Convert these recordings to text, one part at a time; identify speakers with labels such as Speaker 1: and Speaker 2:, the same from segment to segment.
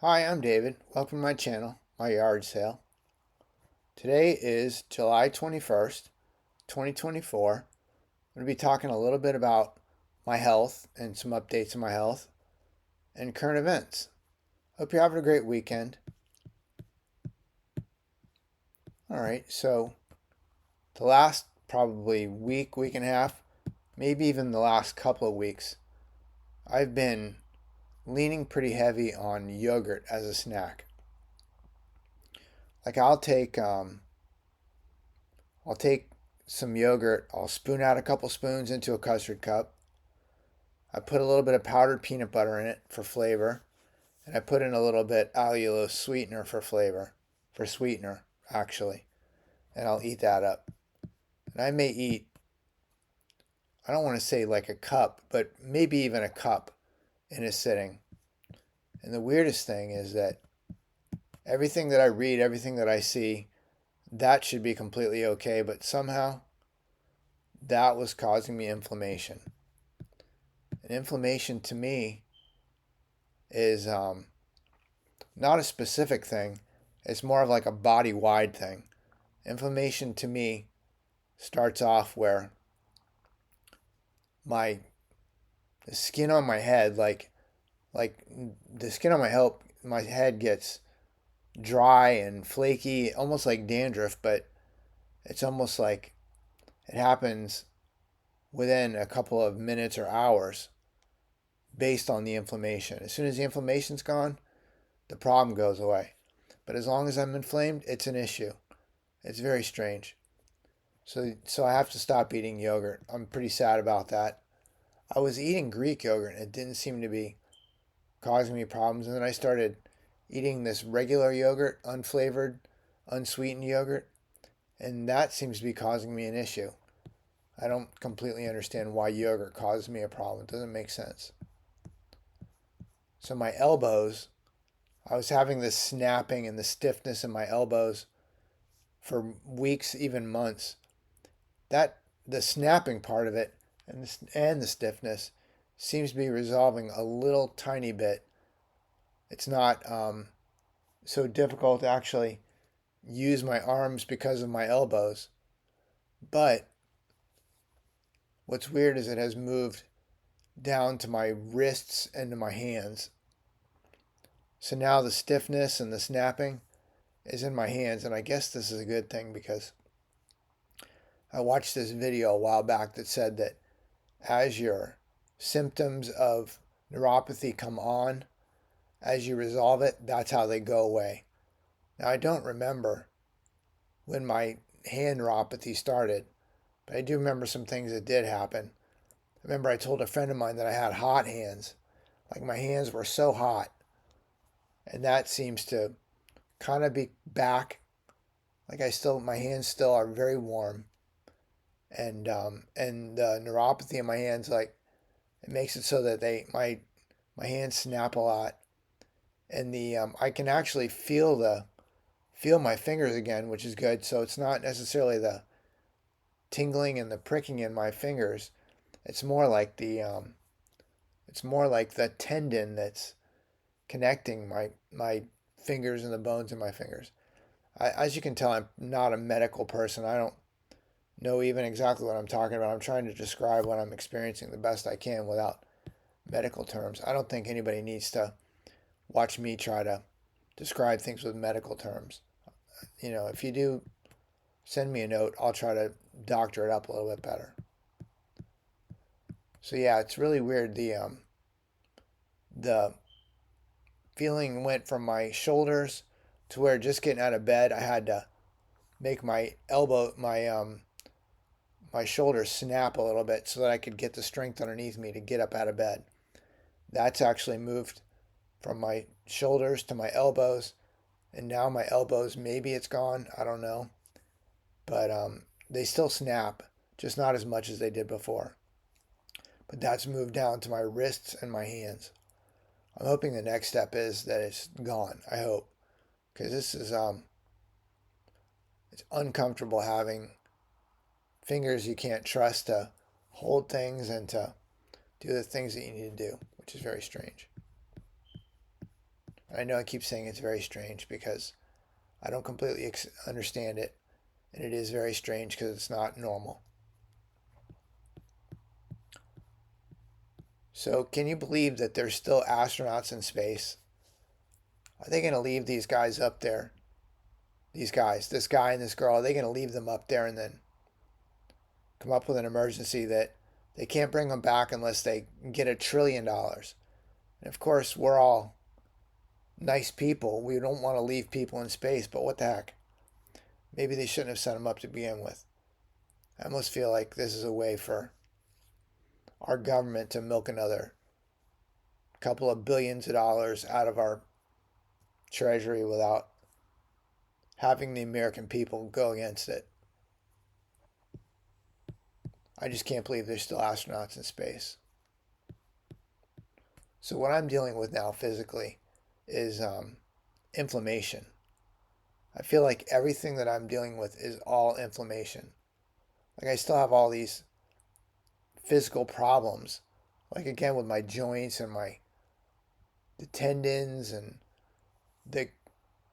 Speaker 1: Hi, I'm David. Welcome to my channel, my yard sale. Today is July 21st, 2024. I'm going to be talking a little bit about my health and some updates on my health and current events. Hope you're having a great weekend. All right, so the last probably week and a half, maybe even the last couple of weeks, I've been leaning pretty heavy on yogurt as a snack. Like I'll take some yogurt, I'll spoon out a couple spoons into a custard cup. I put a little bit of powdered peanut butter in it for flavor, and I put in a little bit allulose sweetener for flavor, for sweetener, actually, and I'll eat that up. And I may eat, I don't want to say like a cup, but maybe even a cup in a sitting. And the weirdest thing is that everything that I read, everything that I see, that should be completely okay, but somehow that was causing me inflammation. And inflammation to me is not a specific thing. It's more of like a body-wide thing. Inflammation to me starts off where my the skin on my head, like the skin on my head gets dry and flaky, almost like dandruff, but it's almost like it happens within a couple of minutes or hours based on the inflammation. As soon as the inflammation's gone, the problem goes away. But as long as I'm inflamed, it's an issue. It's very strange. So I have to stop eating yogurt. I'm pretty sad about that. I was eating Greek yogurt and it didn't seem to be causing me problems. And then I started eating this regular yogurt, unflavored, unsweetened yogurt, and that seems to be causing me an issue. I don't completely understand why yogurt causes me a problem. It doesn't make sense. So my elbows, I was having this snapping and the stiffness in my elbows for weeks, even months. That the snapping part of it and the stiffness seems to be resolving a little tiny bit. It's not so difficult to actually use my arms because of my elbows. But what's weird is it has moved down to my wrists and to my hands. So now the stiffness and the snapping is in my hands, and I guess this is a good thing because I watched this video a while back that said that as your symptoms of neuropathy come on, as you resolve it, that's how they go away. Now, I don't remember when my hand neuropathy started, but I do remember some things that did happen. I remember I told a friend of mine that I had hot hands. Like my hands were so hot. And that seems to kind of be back. Like my hands still are very warm. And the neuropathy in my hands, like it makes it so that my hands snap a lot. And I can actually feel my fingers again, which is good. So it's not necessarily the tingling and the pricking in my fingers. It's more like the tendon that's connecting my fingers and the bones in my fingers. As you can tell, I'm not a medical person. I don't know even exactly what I'm talking about. I'm trying to describe what I'm experiencing the best I can without medical terms. I don't think anybody needs to watch me try to describe things with medical terms. If you do, send me a note. I'll try to doctor it up a little bit better. So yeah, it's really weird. The feeling went from my shoulders to where just getting out of bed, I had to make my shoulders snap a little bit so that I could get the strength underneath me to get up out of bed. That's actually moved from my shoulders to my elbows, and now my elbows, maybe it's gone, I don't know, but they still snap, just not as much as they did before. But that's moved down to my wrists and my hands. I'm hoping the next step is that it's gone. I hope, because this is it's uncomfortable having fingers you can't trust to hold things and to do the things that you need to do, which is very strange. I know I keep saying it's very strange because I don't completely understand it, and it is very strange because it's not normal. So, can you believe that there's still astronauts in space? Are they going to leave these guys up there? These guys, this guy and this girl, are they going to leave them up there and then come up with an emergency that they can't bring them back unless they get $1 trillion? And of course, we're all nice people. We don't want to leave people in space, but what the heck? Maybe they shouldn't have sent them up to begin with. I almost feel like this is a way for our government to milk another couple of billions of dollars out of our treasury without having the American people go against it. I just can't believe there's still astronauts in space. So what I'm dealing with now physically is inflammation. I feel like everything that I'm dealing with is all inflammation. Like I still have all these physical problems, like again with my joints and the tendons and the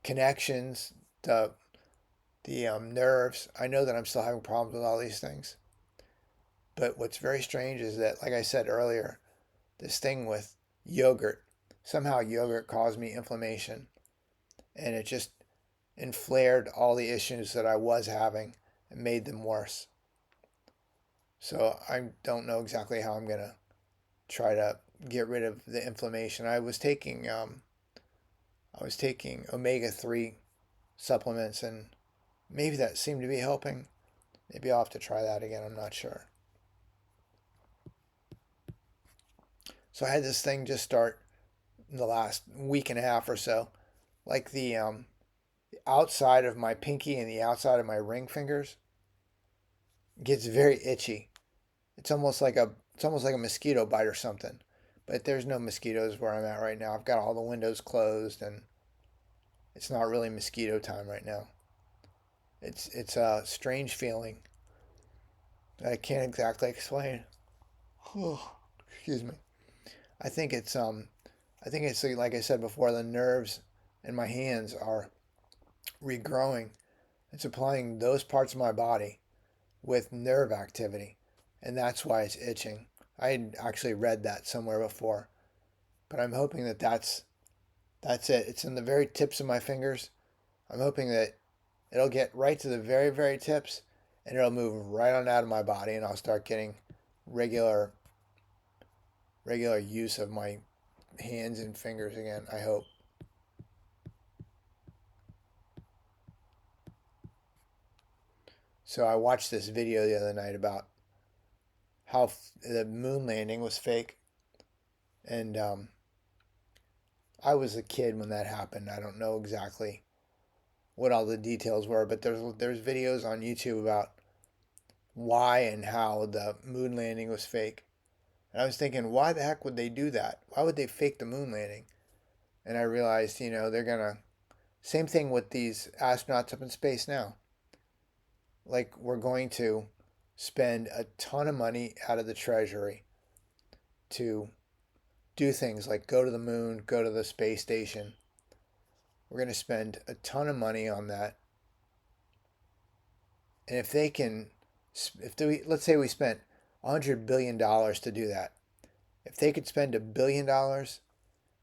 Speaker 1: connections, the nerves. I know that I'm still having problems with all these things. But what's very strange is that, like I said earlier, this thing with yogurt, somehow yogurt caused me inflammation, and it just inflared all the issues that I was having and made them worse. So I don't know exactly how I'm gonna try to get rid of the inflammation. I was taking omega-3 supplements, and maybe that seemed to be helping. Maybe I'll have to try that again. I'm not sure. So I had this thing just start in the last week and a half or so, like the outside of my pinky and the outside of my ring fingers gets very itchy. It's almost like a mosquito bite or something. But there's no mosquitoes where I'm at right now. I've got all the windows closed and it's not really mosquito time right now. It's a strange feeling that I can't exactly explain. Excuse me. I think it's like I said before, the nerves in my hands are regrowing. It's applying those parts of my body with nerve activity, and that's why it's itching. I had actually read that somewhere before, but I'm hoping that that's it. It's in the very tips of my fingers. I'm hoping that it'll get right to the very, very tips, and it'll move right on out of my body, and I'll start getting regular use of my hands and fingers again, I hope. So I watched this video the other night about how the moon landing was fake, and I was a kid when that happened. I don't know exactly what all the details were, but there's videos on YouTube about why and how the moon landing was fake. And I was thinking, why the heck would they do that? Why would they fake the moon landing? And I realized, they're gonna same thing with these astronauts up in space now. Like we're going to spend a ton of money out of the treasury to do things like go to the moon, go to the space station. We're going to spend a ton of money on that. And if they can, let's say we spent $100 billion to do that. If they could spend $1 billion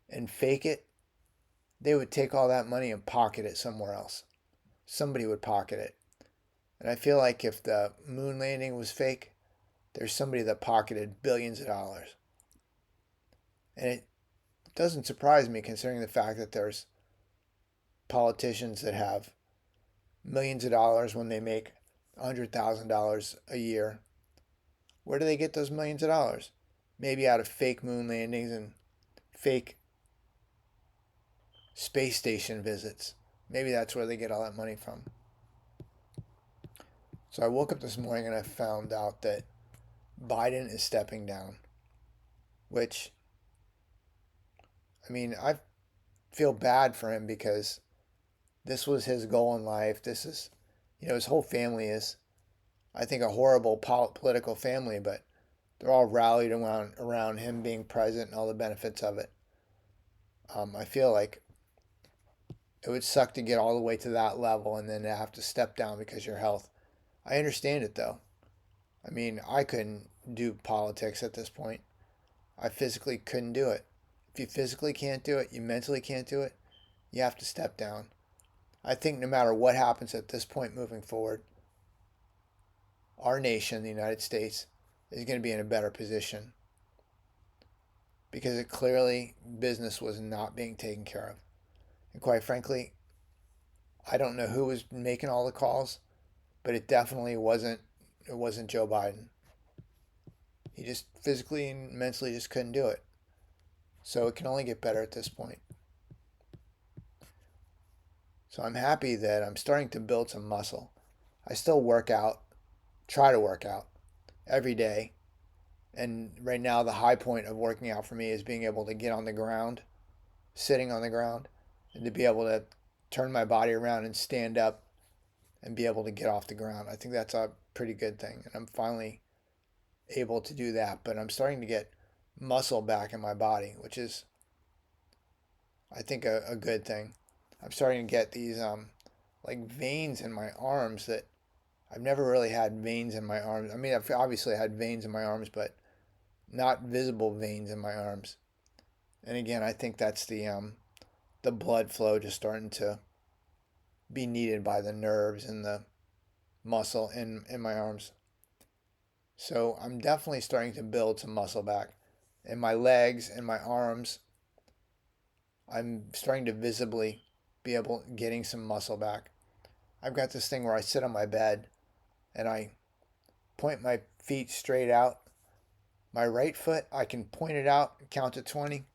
Speaker 1: and fake it, they would take all that money and pocket it somewhere else. Somebody would pocket it. And I feel like if the moon landing was fake, there's somebody that pocketed billions of dollars. And it doesn't surprise me considering the fact that there's politicians that have millions of dollars when they make $100,000 a year. Where do they get those millions of dollars? Maybe out of fake moon landings and fake space station visits. Maybe that's where they get all that money from. So I woke up this morning and I found out that Biden is stepping down, which, I feel bad for him because this was his goal in life. This is, his whole family is, I think, a horrible political family, but they're all rallied around him being president and all the benefits of it. I feel like It would suck to get all the way to that level and then to have to step down because of your health. I understand it though. I mean, I couldn't do politics at this point. I physically couldn't do it. If you physically can't do it, you mentally can't do it, you have to step down. I think no matter what happens at this point moving forward, our nation, the United States, is going to be in a better position because it clearly business was not being taken care of. And quite frankly, I don't know who was making all the calls, but it wasn't Joe Biden. He just physically and mentally just couldn't do it. So it can only get better at this point. So I'm happy that I'm starting to build some muscle. I still work out, try to work out every day. And right now, the high point of working out for me is being able to get on the ground, sitting on the ground, and to be able to turn my body around and stand up and be able to get off the ground. I think that's a pretty good thing. And I'm finally able to do that. But I'm starting to get muscle back in my body, which is, I think, a good thing. I'm starting to get these like veins in my arms that I've never really had veins in my arms. I mean, I've obviously had veins in my arms, but not visible veins in my arms. And again, I think that's the blood flow just starting to be needed by the nerves and the muscle in my arms. So I'm definitely starting to build some muscle back. In my legs and my arms, I'm starting to visibly be able getting some muscle back. I've got this thing where I sit on my bed and I point my feet straight out. My right foot, I can point it out and count to 20.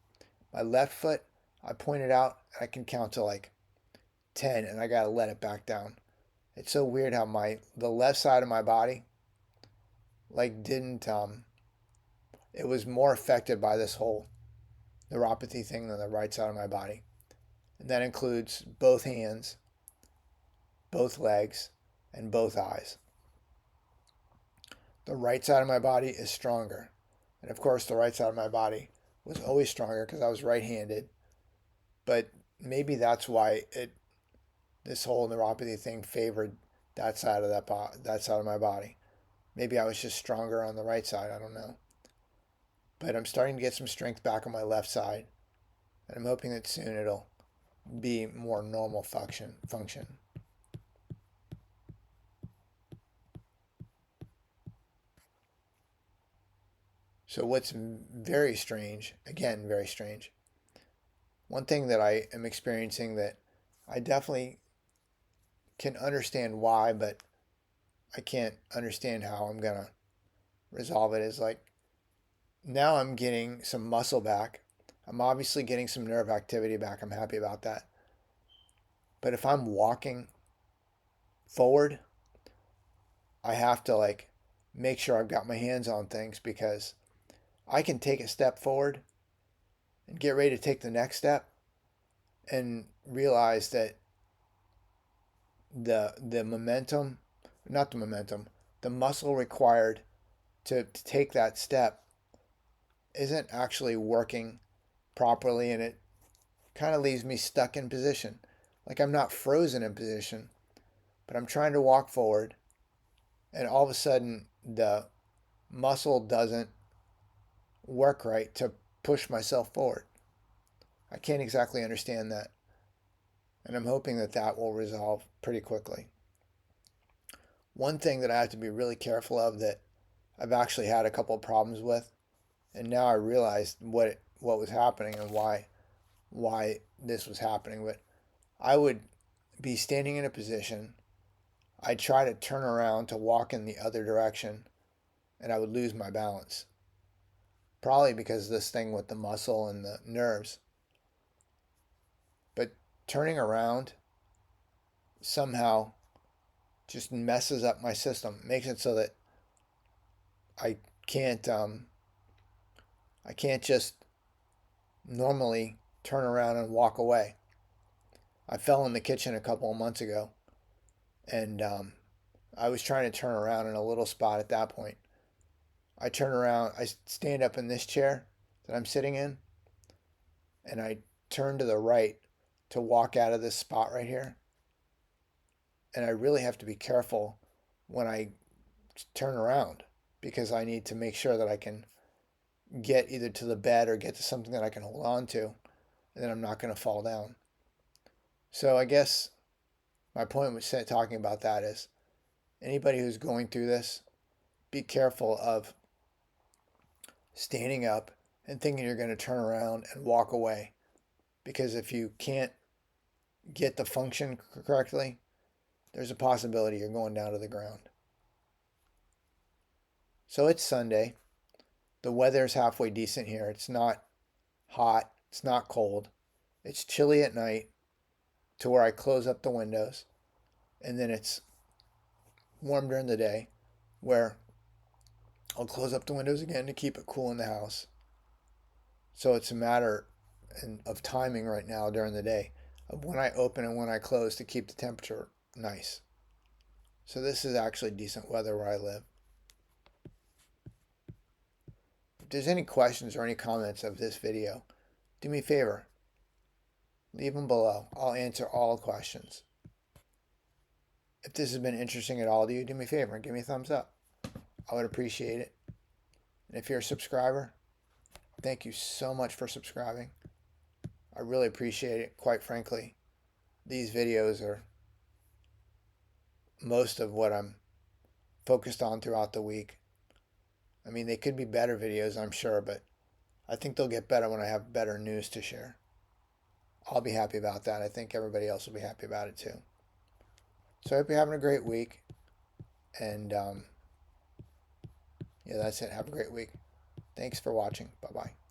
Speaker 1: My left foot, I point it out and I can count to like 10 and I got to let it back down. It's so weird how the left side of my body like didn't it was more affected by this whole neuropathy thing than the right side of my body. And that includes both hands, both legs, and both eyes. The right side of my body is stronger. And of course, the right side of my body was always stronger because I was right-handed. But maybe that's why this whole neuropathy thing favored that side of that side of my body. Maybe I was just stronger on the right side. I don't know. But I'm starting to get some strength back on my left side, and I'm hoping that soon it'll be more normal function. So what's very strange, again, very strange. One thing that I am experiencing that I definitely can understand why, but I can't understand how I'm going to resolve it is like now I'm getting some muscle back. I'm obviously getting some nerve activity back. I'm happy about that. But if I'm walking forward, I have to like make sure I've got my hands on things because I can take a step forward and get ready to take the next step and realize that the momentum, not the momentum, the muscle required to take that step isn't actually working properly, and it kind of leaves me stuck in position. Like I'm not frozen in position, but I'm trying to walk forward, and all of a sudden the muscle doesn't work right to push myself forward. I can't exactly understand that, and I'm hoping that that will resolve pretty quickly. One thing that I have to be really careful of that I've actually had a couple of problems with, and now I realized what was happening and why this was happening. But I would be standing in a position, I'd try to turn around to walk in the other direction, and I would lose my balance. Probably because of this thing with the muscle and the nerves. But turning around somehow just messes up my system, makes it so that I can't I can't just normally turn around and walk away. I fell in the kitchen a couple of months ago, and I was trying to turn around in a little spot at that point. I turn around, I stand up in this chair that I'm sitting in, and I turn to the right to walk out of this spot right here. And I really have to be careful when I turn around because I need to make sure that I can get either to the bed or get to something that I can hold on to, and then I'm not going to fall down. So I guess my point with talking about that is anybody who's going through this, be careful of standing up and thinking you're going to turn around and walk away. Because if you can't get the function correctly, there's a possibility you're going down to the ground. So it's Sunday. The weather's halfway decent here. It's not hot. It's not cold. It's chilly at night to where I close up the windows. And then it's warm during the day where I'll close up the windows again to keep it cool in the house. So it's a matter of timing right now during the day of when I open and when I close to keep the temperature nice. So this is actually decent weather where I live. If there's any questions or any comments of this video, do me a favor, leave them below. I'll answer all questions. If this has been interesting at all to you, do me a favor and give me a thumbs up. I would appreciate it. And if you're a subscriber, thank you so much for subscribing. I really appreciate it. Quite frankly, these videos are most of what I'm focused on throughout the week. I mean, they could be better videos, I'm sure, but I think they'll get better when I have better news to share. I'll be happy about that. I think everybody else will be happy about it too. So I hope you're having a great week. And yeah, that's it. Have a great week. Thanks for watching. Bye-bye.